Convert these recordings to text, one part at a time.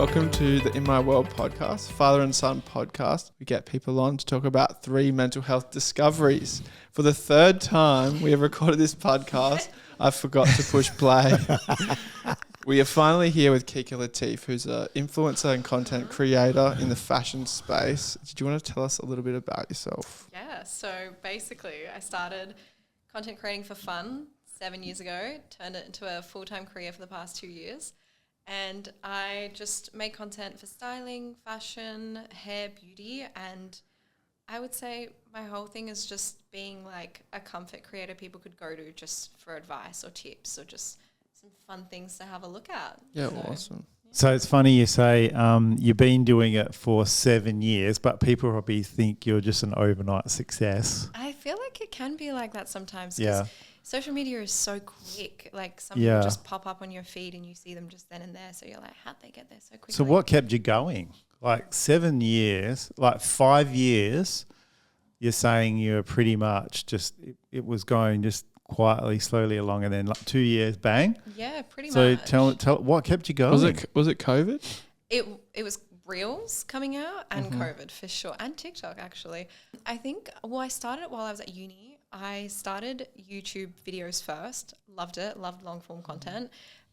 Welcome to the In My World podcast, father and son podcast. We get people on to talk about 3 mental health discoveries. For the 3rd time we have recorded this podcast, I forgot to push play. We are finally here with Kika Lateef, who's an influencer and content creator in the fashion space. Did you want to tell us a little bit about yourself? Yeah, so basically I started content creating for fun 7 years ago, turned it into a full-time career for the past 2 years. And I just make content for styling, fashion, hair, beauty. And I would say my whole thing is just being like a comfort creator people could go to just for advice or tips or just some fun things to have a look at. Yeah, so, awesome. Yeah. So it's funny you say you've been doing it for 7 years, but people probably think you're just an overnight success. I feel like it can be like that sometimes. Yeah. Social media is so quick. Like some people just pop up on your feed and you see them just then and there. So you're like, how'd they get there so quickly? So what kept you going? Like 7 years, like 5 years, you're saying you're pretty much just, it was going just quietly, slowly along, and then like 2 years, bang? Yeah, pretty much. So tell what kept you going? Was it COVID? It was Reels coming out and COVID for sure, and TikTok actually. I think, I started it while I was at uni. I started YouTube videos first, loved it, loved long form content,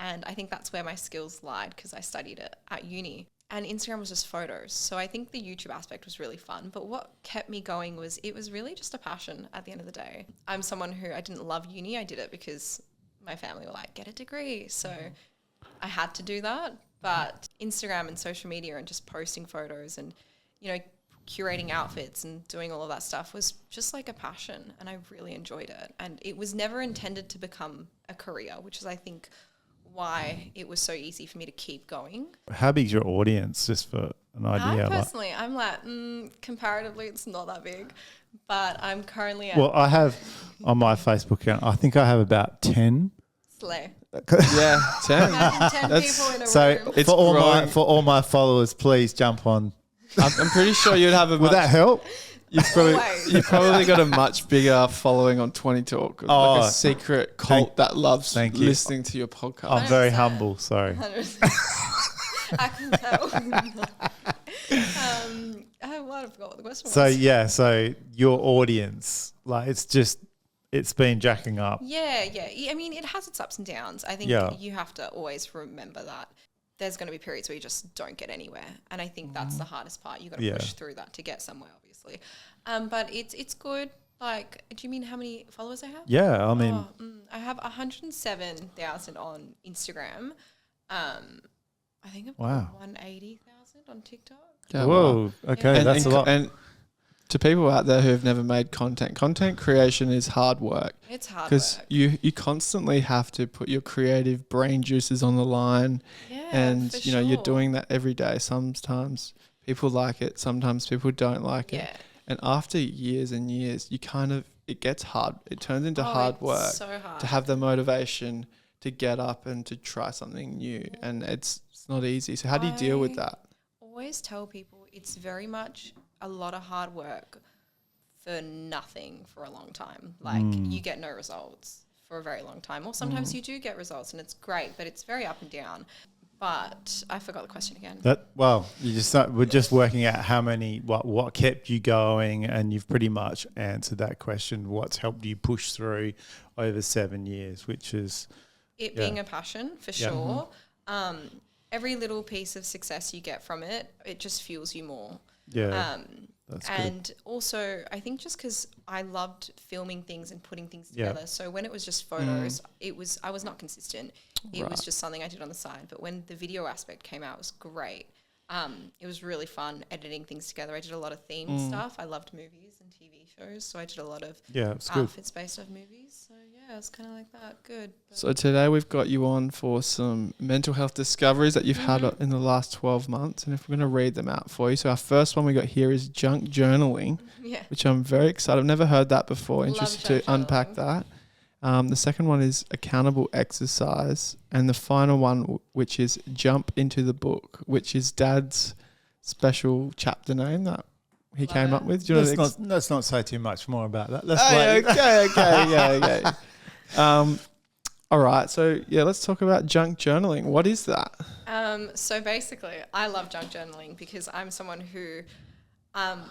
and I think that's where my skills lied because I studied it at uni. And Instagram was just photos. So I think the YouTube aspect was really fun. But what kept me going was it was really just a passion at the end of the day. I'm someone who I didn't love uni. I did it because my family were like, get a degree. So I had to do that. But Instagram and social media and just posting photos and, curating outfits and doing all of that stuff was just like a passion, and I really enjoyed it. And it was never intended to become a career, which is, I think, why it was so easy for me to keep going. How big's your audience, just for an idea? Personally, I'm like, comparatively, it's not that big, but I'm currently at... Well, I have on my Facebook account, I think I have about 10. Slay. Yeah, 10. Imagine 10 people in a room. So for all my followers, please jump on. I'm pretty sure you'd have a Would that help? You've probably got a much bigger following on 20 Talk. Like a secret cult that loves listening to your podcast. I'm very humble, sorry. 100%. I can tell. I forgot what the question was. So your audience, like it's been jacking up. Yeah. I mean, it has its ups and downs. I think you have to always remember that there's going to be periods where you just don't get anywhere. And I think that's the hardest part. You've got to push through that to get somewhere, obviously. But it's good. Like, do you mean how many followers I have? Yeah, I mean... I have 107,000 on Instagram. I think I've got 180,000 on TikTok. Yeah, whoa, okay, that's a lot. And to people out there who have never made content creation is hard work. It's hard work. Because you constantly have to put your creative brain juices on the line. Yeah, and, you're doing that every day. Sometimes people like it. Sometimes people don't like it. And after years and years, it gets hard. It turns into hard work so hard to have the motivation to get up and to try something new. And it's not easy. So how do you deal with that? I always tell people it's very much a lot of hard work for nothing for a long time. Like you get no results for a very long time. Or sometimes you do get results and it's great, but it's very up and down. But I forgot the question again. We're just working out what kept you going, and you've pretty much answered that question. What's helped you push through over 7 years, which is it being a passion for sure. Every little piece of success you get from it, it just fuels you more. Yeah. That's and good. Also, I think just because I loved filming things and putting things together. So when it was just photos, I was not consistent. It was just something I did on the side. But when the video aspect came out, it was great. It was really fun editing things together. I did a lot of themed stuff. I loved movies and TV shows, so I did a lot of outfits based off movies. So yeah, it's kind of like that. Good. So today we've got you on for some mental health discoveries that you've had in the last 12 months, and if we're going to read them out for you. So our first one we got here is junk journaling, which I'm very excited. I've never heard that before. Interested to unpack that. The second one is accountable exercise, and the final one, which is jump into the book, which is Dad's special chapter name that he came up with. Do you let's not say too much more about that. Okay. All right. So, yeah, let's talk about junk journaling. What is that? So basically, I love junk journaling because I'm someone who,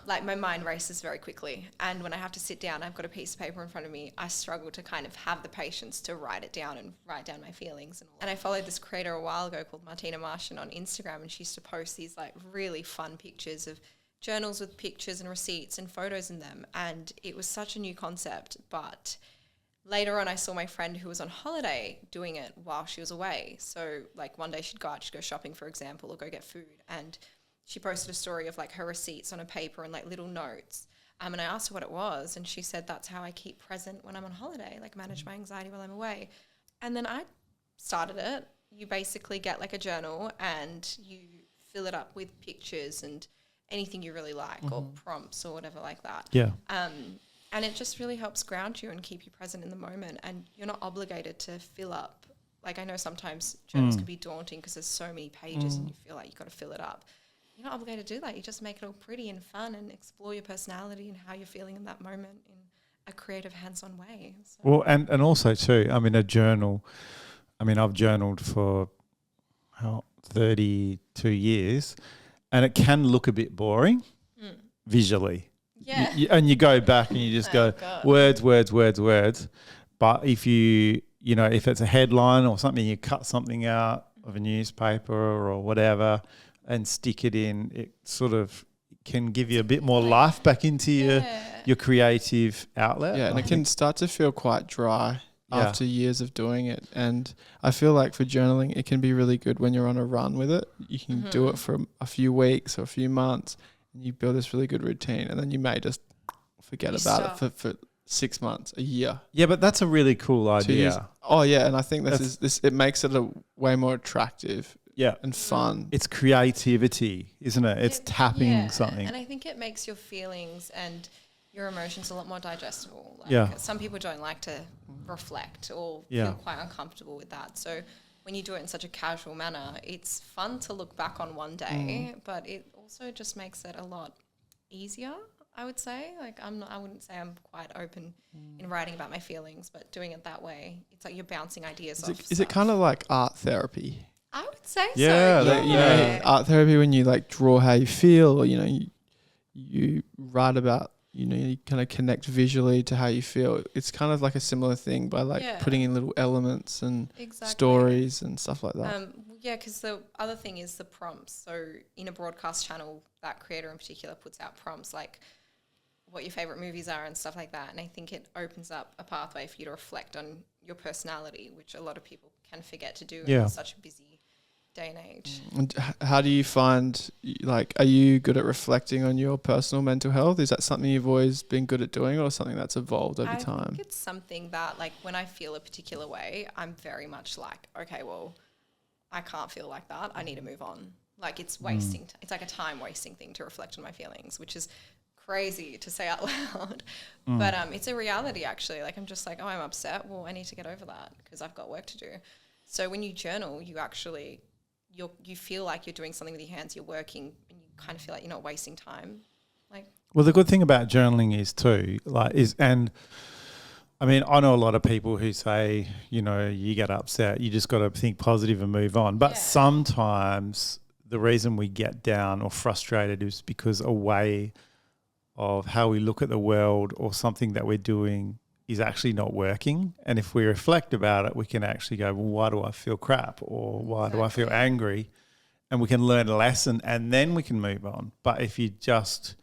like, my mind races very quickly. And when I have to sit down, I've got a piece of paper in front of me, I struggle to kind of have the patience to write it down and write down my feelings. And I followed this creator a while ago called Martina Martian on Instagram, and she used to post these, like, really fun pictures of journals with pictures and receipts and photos in them. And it was such a new concept, but later on, I saw my friend who was on holiday doing it while she was away. So, like, one day she'd go out, she'd go shopping, for example, or go get food. And she posted a story of, like, her receipts on a paper and, like, little notes. And I asked her what it was, and she said, that's how I keep present when I'm on holiday, like, manage my anxiety while I'm away. And then I started it. You basically get, like, a journal and you fill it up with pictures and anything you really like, or prompts or whatever like that. Yeah. And it just really helps ground you and keep you present in the moment. And you're not obligated to fill up. Like, I know sometimes journals can be daunting because there's so many pages and you feel like you've got to fill it up. You're not obligated to do that. You just make it all pretty and fun and explore your personality and how you're feeling in that moment in a creative, hands-on way. So. Well, and also too, I mean, a journal, I mean, I've journaled for 32 years, and it can look a bit boring visually. Yeah. And you go back and you just go, words. But if if it's a headline or something, you cut something out of a newspaper or whatever and stick it in, it sort of can give you a bit more life back into your creative outlet. Yeah, and it can start to feel quite dry after years of doing it. And I feel like for journaling, it can be really good when you're on a run with it. You can do it for a few weeks or a few months, and you build this really good routine, and then you may just forget about it for 6 months, a year. Yeah, but that's a really cool idea. Oh yeah, and I think it makes it way more attractive. Yeah. And fun. It's creativity, isn't it? It's tapping something. And I think it makes your feelings and your emotions a lot more digestible. Like, some people don't like to reflect or feel quite uncomfortable with that. So when you do it in such a casual manner, it's fun to look back on one day, but it also just makes it a lot easier, I would say. Like, I wouldn't say I'm quite open in writing about my feelings, but doing it that way, it's like you're bouncing ideas off. Is it kind of like art therapy? I would say so. Yeah. Art therapy, when you like draw how you feel, or you write about, you kind of connect visually to how you feel. It's kind of like a similar thing by putting in little elements and stories and stuff like that. Because the other thing is the prompts. So in a broadcast channel, that creator in particular puts out prompts like what your favorite movies are and stuff like that. And I think it opens up a pathway for you to reflect on your personality, which a lot of people can forget to do in such a busy day and age. And how do you find, like, are you good at reflecting on your personal mental health? Is that something you've always been good at doing, or something that's evolved over time? I think it's something that, like, when I feel a particular way, I'm very much like, okay, well, I can't feel like that. I need to move on. Like, it's wasting. It's like a time wasting thing to reflect on my feelings, which is crazy to say out loud. But it's a reality, actually. Like, I'm just like, oh, I'm upset. Well, I need to get over that because I've got work to do. So when you journal, you actually you feel like you're doing something with your hands, you're working, and you kind of feel like you're not wasting time. Like, well, the good thing about journaling is too, and I mean, I know a lot of people who say, you get upset, you just got to think positive and move on. But sometimes the reason we get down or frustrated is because a way of how we look at the world or something that we're doing is actually not working. And if we reflect about it, we can actually go, well, why do I feel crap? Or why do I feel angry? And we can learn a lesson, and then we can move on. But if you just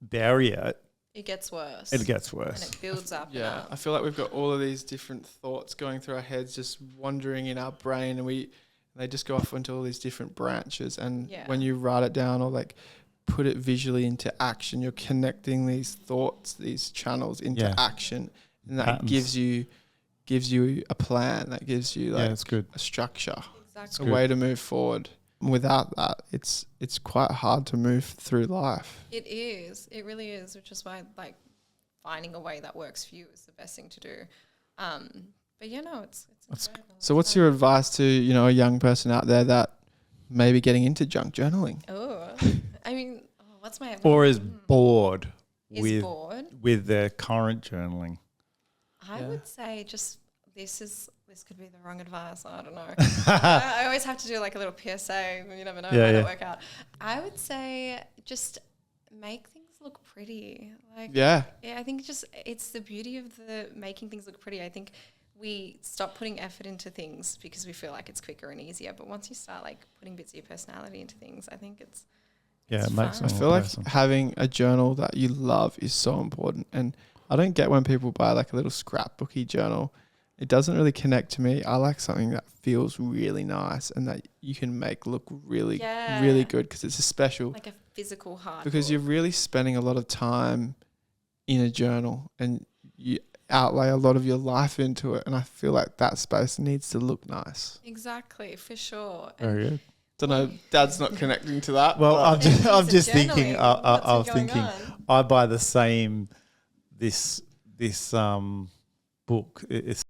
bury it, it gets worse. It gets worse. And it builds up. Yeah, I feel like we've got all of these different thoughts going through our heads, just wandering in our brain, and they just go off into all these different branches. And when you write it down or like put it visually into action, you're connecting these thoughts, these channels into action. And that gives you a plan. That gives you that's good. A structure. Exactly. A way to move forward. Without that, it's quite hard to move through life. It is. It really is, which is why, like, finding a way that works for you is the best thing to do. But it's incredible. So what's your advice to, a young person out there that may be getting into junk journaling? Oh, I mean, what's my... Or is bored with their current journaling? I would say just this is this could be the wrong advice. I don't know. I always have to do like a little PSA. You never know. It might not work out. I would say just make things look pretty. Like, yeah, I think just it's the beauty of the making things look pretty. I think we stop putting effort into things because we feel like it's quicker and easier. But once you start like putting bits of your personality into things, I think it's it makes I feel like having a journal that you love is so important. And I don't get when people buy like a little scrapbooky journal. It doesn't really connect to me. I like something that feels really nice and that you can make look really, really good because it's a special. Like a physical hard because book. You're really spending a lot of time in a journal and you outlay a lot of your life into it. And I feel like that space needs to look nice. Exactly, for sure. Very good. Don't know, Dad's not connecting to that. Well, I'm just thinking. I was thinking. I buy the same this book. It's